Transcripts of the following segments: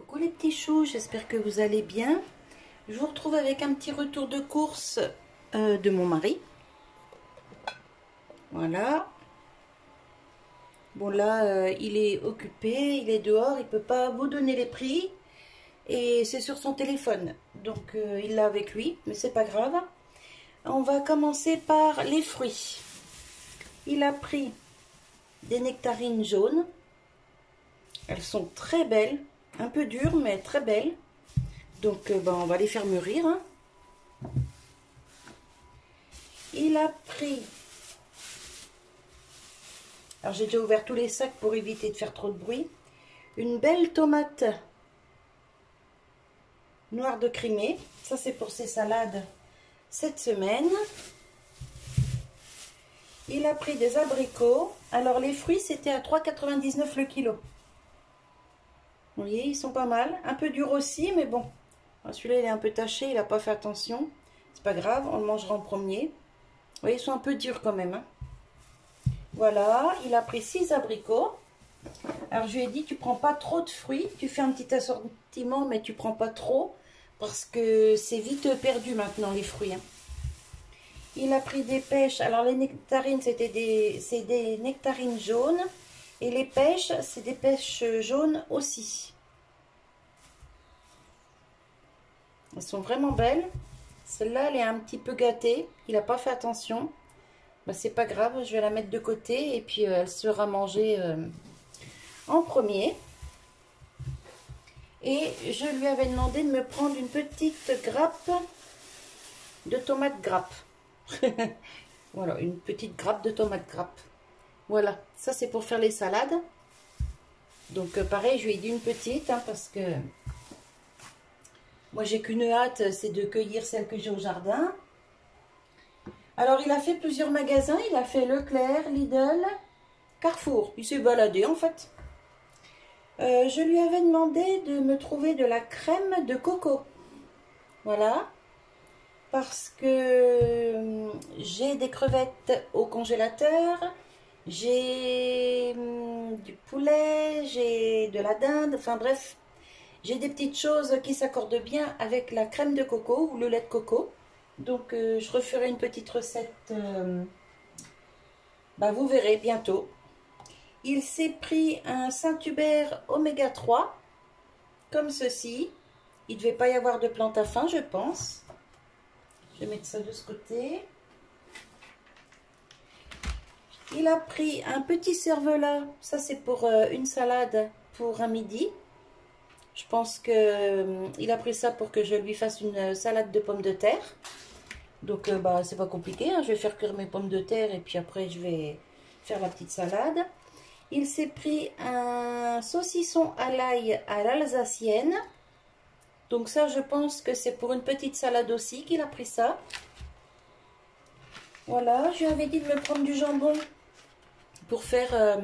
Coucou les petits choux, j'espère que vous allez bien. Je vous retrouve avec un petit retour de course de mon mari. Voilà. Bon là, il est occupé, il est dehors, il ne peut pas vous donner les prix. Et c'est sur son téléphone. Donc il l'a avec lui, mais c'est pas grave. On va commencer par les fruits. Il a pris des nectarines jaunes. Elles sont très belles. Un peu dures, mais très belles. Donc on va les faire mûrir. Hein. Il a pris... Alors j'ai déjà ouvert tous les sacs pour éviter de faire trop de bruit. Une belle tomate noire de Crimée. Ça c'est pour ses salades cette semaine. Il a pris des abricots. Alors les fruits c'était à 3,99 le kilo. Vous voyez, ils sont pas mal. Un peu durs aussi, mais bon. Celui-là, il est un peu taché, il n'a pas fait attention. C'est pas grave, on le mangera en premier. Vous voyez, ils sont un peu durs quand même. Hein. Voilà, il a pris 6 abricots. Alors, je lui ai dit, tu prends pas trop de fruits. Tu fais un petit assortiment, mais tu prends pas trop. Parce que c'est vite perdu maintenant, les fruits. Hein. Il a pris des pêches. Alors, les nectarines, c'est des nectarines jaunes. Et les pêches, c'est des pêches jaunes aussi. Elles sont vraiment belles. Celle-là, elle est un petit peu gâtée. Il n'a pas fait attention. Ben, c'est pas grave, je vais la mettre de côté. Et puis, elle sera mangée en premier. Et je lui avais demandé de me prendre une petite grappe de tomates grappe. Voilà, une petite grappe de tomates grappe. Voilà, ça c'est pour faire les salades. Donc pareil, je lui ai dit une petite, hein, parce que moi j'ai qu'une hâte, c'est de cueillir celle que j'ai au jardin. Alors il a fait plusieurs magasins, il a fait Leclerc, Lidl, Carrefour. Il s'est baladé en fait. Je lui avais demandé de me trouver de la crème de coco. Voilà. Parce que j'ai des crevettes au congélateur. J'ai du poulet, j'ai de la dinde, enfin bref, j'ai des petites choses qui s'accordent bien avec la crème de coco ou le lait de coco. Donc je referai une petite recette, vous verrez bientôt. Il s'est pris un Saint-Hubert oméga 3, comme ceci. Il ne devait pas y avoir de plante à faim, je pense. Je vais mettre ça de ce côté. Il a pris un petit cervelas, ça c'est pour une salade pour un midi. Je pense qu'il a pris ça pour que je lui fasse une salade de pommes de terre. Donc c'est pas compliqué, hein. Je vais faire cuire mes pommes de terre et puis après je vais faire la petite salade. Il s'est pris un saucisson à l'ail à l'alsacienne. Donc ça je pense que c'est pour une petite salade aussi qu'il a pris ça. Voilà, je lui avais dit de me prendre du jambon pour faire,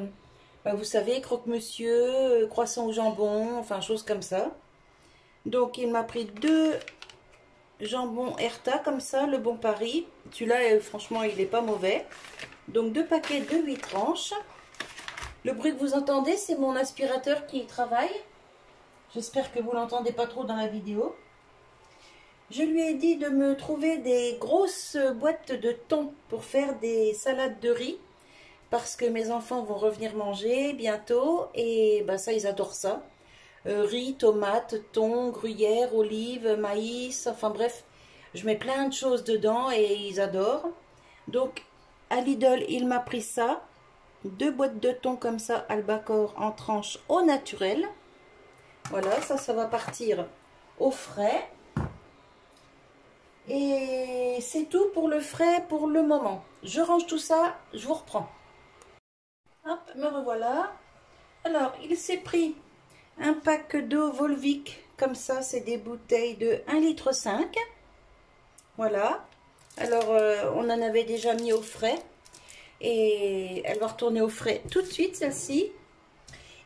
vous savez, croque-monsieur, croissant au jambon, enfin, choses comme ça. Donc, il m'a pris 2 jambons Herta, comme ça, le Bon Paris. Celui-là, franchement, il n'est pas mauvais. Donc, 2 paquets de 8 tranches. Le bruit que vous entendez, c'est mon aspirateur qui travaille. J'espère que vous l'entendez pas trop dans la vidéo. Je lui ai dit de me trouver des grosses boîtes de thon pour faire des salades de riz. Parce que mes enfants vont revenir manger bientôt. Et ça, ils adorent ça. Riz, tomates, thon, gruyère, olives, maïs. Enfin bref, je mets plein de choses dedans et ils adorent. Donc, à Lidl, il m'a pris ça. 2 boîtes de thon comme ça, albacore en tranches au naturel. Voilà, ça va partir au frais. Et c'est tout pour le frais pour le moment. Je range tout ça, je vous reprends. Hop, me revoilà. Alors, il s'est pris un pack d'eau Volvic, comme ça, c'est des bouteilles de 1,5 litre. Voilà. Alors, on en avait déjà mis au frais. Et elle va retourner au frais tout de suite, celle-ci.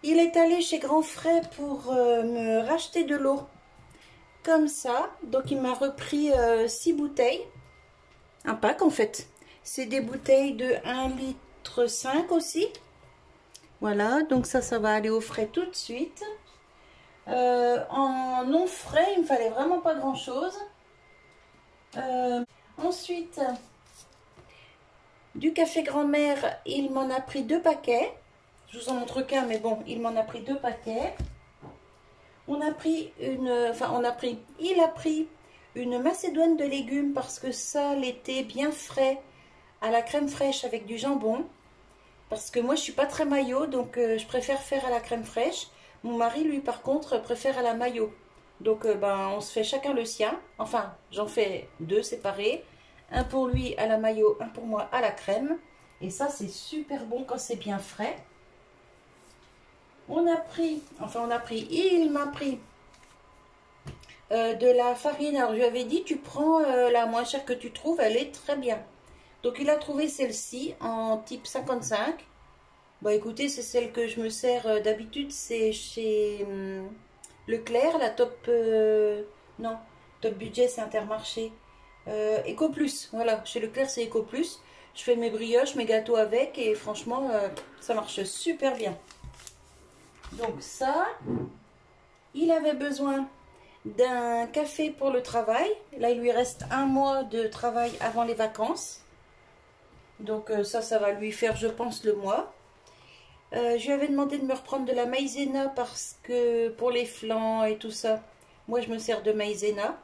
Il est allé chez Grand Frais pour me racheter de l'eau. Comme ça. Donc, il m'a repris 6 bouteilles. Un pack, en fait. C'est des bouteilles de 1,5 litre aussi. Voilà, donc ça va aller au frais tout de suite. En non frais, il me fallait vraiment pas grand chose. Ensuite, du café grand-mère, il m'en a pris 2 paquets. Je vous en montre qu'un, mais bon, il m'en a pris 2 paquets. Il a pris une macédoine de légumes parce que ça, l'été, bien frais, à la crème fraîche avec du jambon. Parce que moi, je suis pas très mayo, donc je préfère faire à la crème fraîche. Mon mari, lui, par contre, préfère à la mayo. Donc, ben, on se fait chacun le sien. Enfin, j'en fais 2 séparés. Un pour lui à la mayo, un pour moi à la crème. Et ça, c'est super bon quand c'est bien frais. Il m'a pris de la farine. Alors, je lui avais dit, tu prends la moins chère que tu trouves, elle est très bien. Donc, il a trouvé celle-ci en type 55. Bah, écoutez, c'est celle que je me sers d'habitude. C'est chez Leclerc, la top... non, top budget, c'est Intermarché. Eco Plus, voilà. Chez Leclerc, c'est Eco Plus. Je fais mes brioches, mes gâteaux avec. Et franchement, ça marche super bien. Donc ça, il avait besoin d'un café pour le travail. Là, il lui reste 1 mois de travail avant les vacances. Donc ça va lui faire, je pense, le mois. Je lui avais demandé de me reprendre de la maïzena parce que pour les flancs et tout ça, moi, je me sers de maïzena.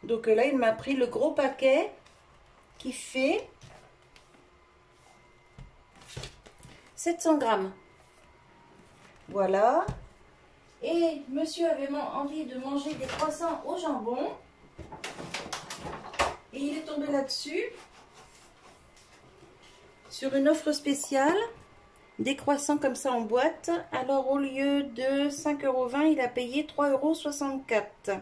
Donc là, il m'a pris le gros paquet qui fait 700 grammes. Voilà. Et monsieur avait envie de manger des croissants au jambon. Et il est tombé là-dessus. Sur une offre spéciale. Des croissants comme ça en boîte. Alors au lieu de 5,20 €, il a payé 3,64 €.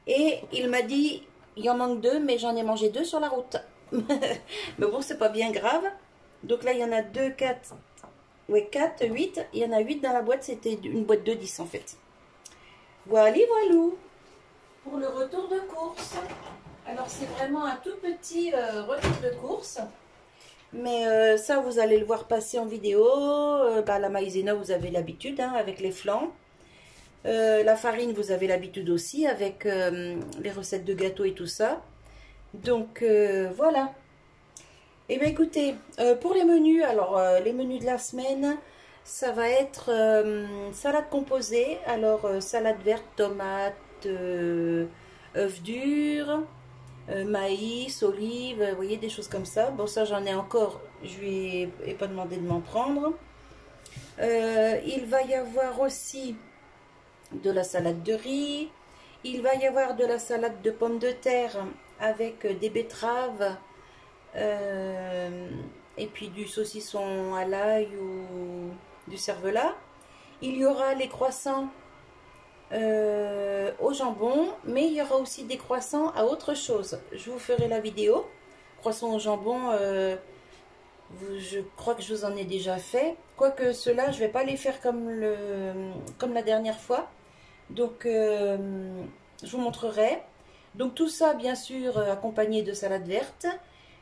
Et il m'a dit, il en manque 2, mais j'en ai mangé 2 sur la route. Mais bon, c'est pas bien grave. Donc là, il y en a 2, 4... Ouais, 4, 8. Il y en a 8 dans la boîte. C'était une boîte de 10 en fait. Voilà, voilou. Pour le retour de course. Alors, c'est vraiment un tout petit retour de course. Mais ça, vous allez le voir passer en vidéo. La maïzena, vous avez l'habitude hein, avec les flancs. La farine, vous avez l'habitude aussi avec les recettes de gâteaux et tout ça. Donc, voilà. Et bien écoutez, pour les menus, alors les menus de la semaine, ça va être salade composée. Alors salade verte, tomate, œufs durs, maïs, olives, vous voyez des choses comme ça. Bon ça j'en ai encore, je lui ai pas demandé de m'en prendre. Il va y avoir aussi de la salade de riz. Il va y avoir de la salade de pommes de terre avec des betteraves. Et puis du saucisson à l'ail ou du cervelas. Il y aura les croissants au jambon, mais il y aura aussi des croissants à autre chose. Je vous ferai la vidéo. Croissants au jambon, je crois que je vous en ai déjà fait. Quoique ceux-là, je vais pas les faire comme la dernière fois. Donc, je vous montrerai. Donc tout ça, bien sûr, accompagné de salade verte.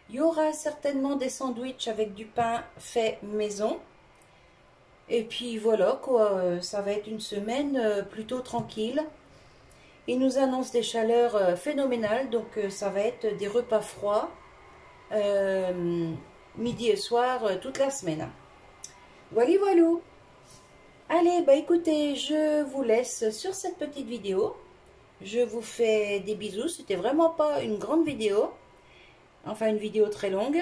Il y aura certainement des sandwichs avec du pain fait maison. Et puis voilà quoi, ça va être une semaine plutôt tranquille. Il nous annonce des chaleurs phénoménales, donc ça va être des repas froids, midi et soir, toute la semaine. Voilà, voilà. Allez, bah écoutez, je vous laisse sur cette petite vidéo. Je vous fais des bisous, c'était vraiment pas une grande vidéo. Enfin, une vidéo très longue.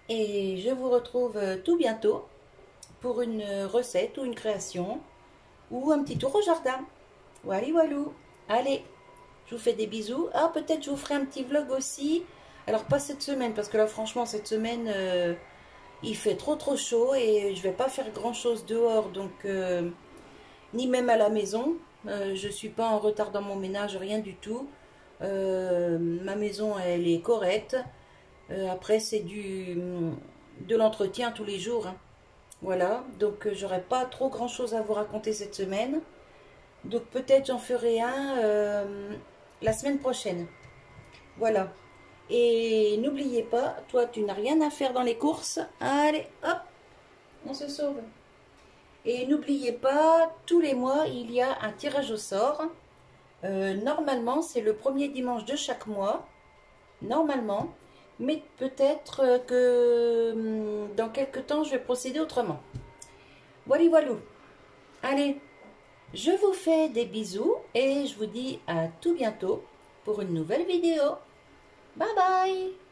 Et je vous retrouve tout bientôt pour une recette ou une création ou un petit tour au jardin. Voilà, walou. Allez, je vous fais des bisous. Ah, peut-être je vous ferai un petit vlog aussi. Alors, pas cette semaine, parce que là, franchement, cette semaine, il fait trop chaud et je vais pas faire grand-chose dehors. Donc, ni même à la maison. Je suis pas en retard dans mon ménage, rien du tout. Ma maison elle est correcte. Après c'est de l'entretien tous les jours hein. Voilà, donc j'aurai pas trop grand chose à vous raconter cette semaine, donc peut-être j'en ferai un la semaine prochaine. Voilà, et n'oubliez pas, toi tu n'as rien à faire dans les courses, allez hop, on se sauve. Et n'oubliez pas, tous les mois, il y a un tirage au sort. Normalement, c'est le premier dimanche de chaque mois. Normalement. Mais peut-être que dans quelques temps, je vais procéder autrement. Voilà, voilà. Allez, je vous fais des bisous et je vous dis à tout bientôt pour une nouvelle vidéo. Bye bye!